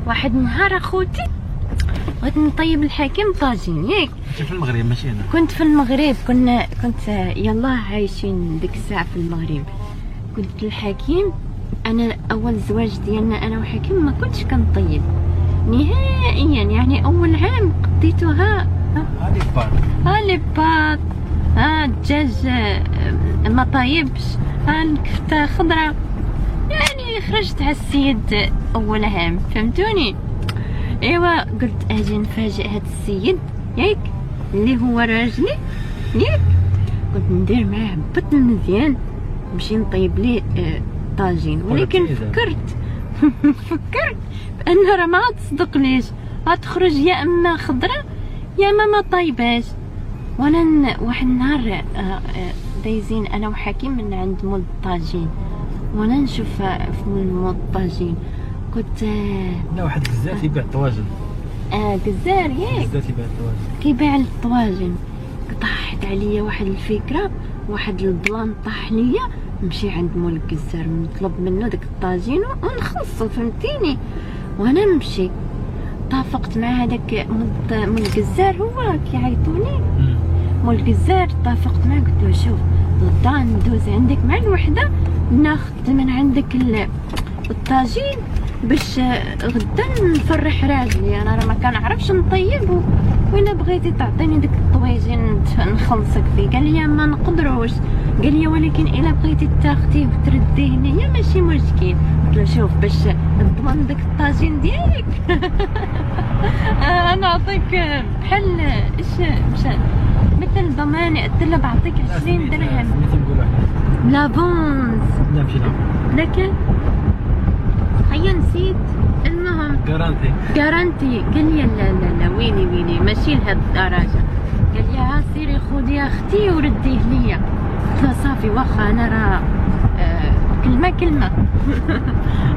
واحد النهار اخوتي بغيت نطيب الحكيم طاجين ياك. كنت في المغرب ماشي هنا؟ كنت في المغرب، كنت يلا عايشين ديك الساعه في المغرب. قلت للحكيم انا اول زواج ديالنا انا وحكيم ما كنتش كنطيب نهائيا، يعني اول عام قضيتوها لي بات الدجاج ما طايبش، الكفته خضراء، يعني خرجت على السيد اول عام، فهمتوني؟ ايوا قلت اجي نفاجئ هاد السيد ياك اللي هو راجلي ياك، قلت ندير معاه بط مزيان نمشي نطيب ليه طاجين. ولكن فكرت بان راه ما تصدقنيش، غتخرج يا اما خضره يا اما ما طايباش. وانا واحد النهار دايزين انا وحكيم من عند مول الطاجين، وانا نشوف في مول الطاجين كنت لا واحد الجزار تيبيع الطواجن. جزار ياك الجزار تيبيع الطواجن، كيبيع الطواجن. طاحت عليا واحد الفكره، واحد البلان طاح ليا، نمشي عند مول الجزار نطلب منه داك الطاجين ونخلصو، فهمتيني؟ وانا نمشي اتفقت مع هذاك مول الجزار، هو كيعيطوني مول الجزار، اتفقت معاه قلت له شوف غدا ندوز عندك مع الوحده ناخذ من عندك الطاجين باش غدا نفرح راجلي، انا راه ما كنعرفش نطيب، وإلا بغيتي تعطيني ديك الطويجين نخلصك فيه. قال لي ما نقدروش، قال لي ولكن الا بغيتي تاخديه وترديه ليا ماشي مشكل. قلت له شوف باش نضمن داك الطاجين ديالك انا نعطيك بحال ايش مثل ضمانه، قلت له بعطيك 20 درهم. لا بونز لا ماشي لا لكن هيا نسيت. المهم كارانتي قال لي لا لا لا ويلي ماشي لهاد الدرجه. قال لي ها سيري خذي اختي ورديه ليا. قلت له صافي واخا انا راه كلمه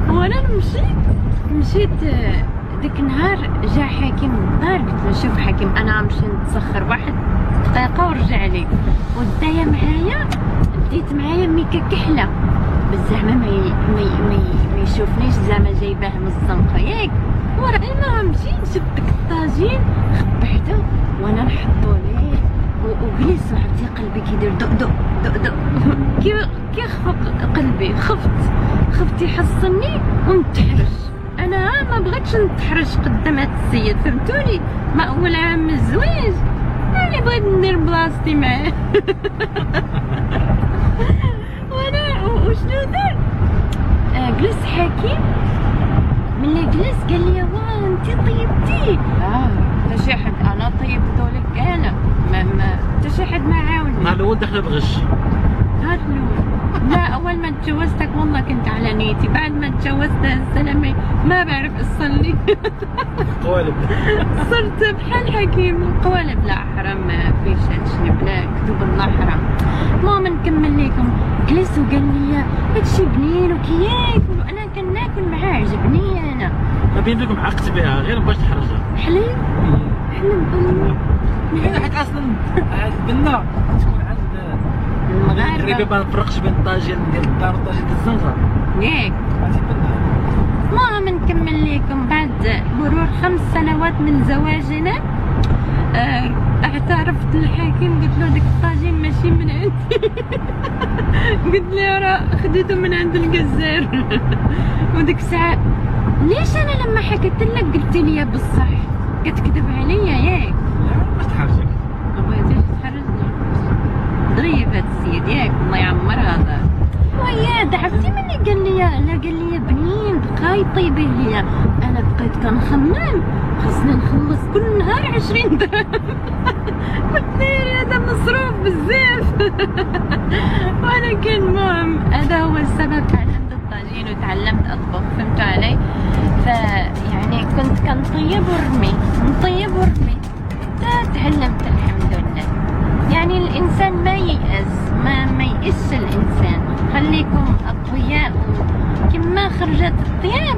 وانا مشيت ديك النهار جا حكيم للدار، قلت له شوف حكيم انا غنمشي نتسخر واحد دقيقه ورجع لي، ودايا معايا ديت معايا ميكا كحله باش زعما ما يشوفنيش زعما جايباه من الزنقه ياك. وراه مشيت شفت داك الطاجين خبحته وانا نحطو ليه وجلس، وعرفتي قلبي كيدير دق دق دق دق كي خفق قلبي، خفت يحصلني ونتحرش. انا ما بغيتش نتحرش قدام هاد السيد، فهمتوني؟ ما اول عام من الزواج انا بغيت ندير بلاصتي معاه وانا وشنو دار جلس حكيم، ملي جلس قال لي واه انتي طيبتي. حتى شي حد انا طيبتو لك انا ما حتى شي حد ما عاونني. النهار الاول دخل بغش. النهار الاول لا، اول ما تجوزتك والله كنت على نيتي، بعد ما تجوزت السلامه ما بعرف اصلي قوالب صرت بحال حكيم. القوالب لا حرام، ما فيش هادشي، بلا كتب الله حرام. المهم نكمل لكم. جلس وقال لي هادشي بنين وكياكل، وانا كناكل معاه عجبني. انا ما بين لكم عقت بها غير باش تحرجها. حليب انا حيت اصلا هاد البنه تكون عند المغاربه ما نفرقش بين الطاجين ديال الدار والطاجين ديال الزنقه ياك. المهم نكمل لكم. بعد مرور 5 سنوات من زواجنا اعترفت للحاكم، قلت له داك الطاجين ماشي من عندي قلت له راه خديته من عند الجزار وديك الساعه ليش انا لما حكيت لك قلت لي بصح كتكذب عليا ياك؟ باش تحرجك. ما بغيتيش تحرجني، ظريف هاد السيد ياك، الله يعمر هذا. ويا عرفتي ملي قال لي بنين بقاي طيبيه ليا، انا بقيت كنخمم خاصني نخلص كل نهار 20 درهم قلت لي هذا مصروف بزاف ولكن المهم هذا هو السبب. تعلمت الطاجين وتعلمت اطبخ، فهمتوا علي؟ فيعني كنت كنطيب ورمي تعلمت الحمد لله. يعني الانسان ما ييأس، ما يئس الانسان، خليكم اقوياء كما خرجت الطياب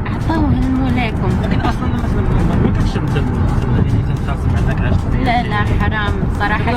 عطوه لمولاكم. لكن اصلا مثلا ما كنتش تنخاصم عندك عشت. لا حرام صراحه.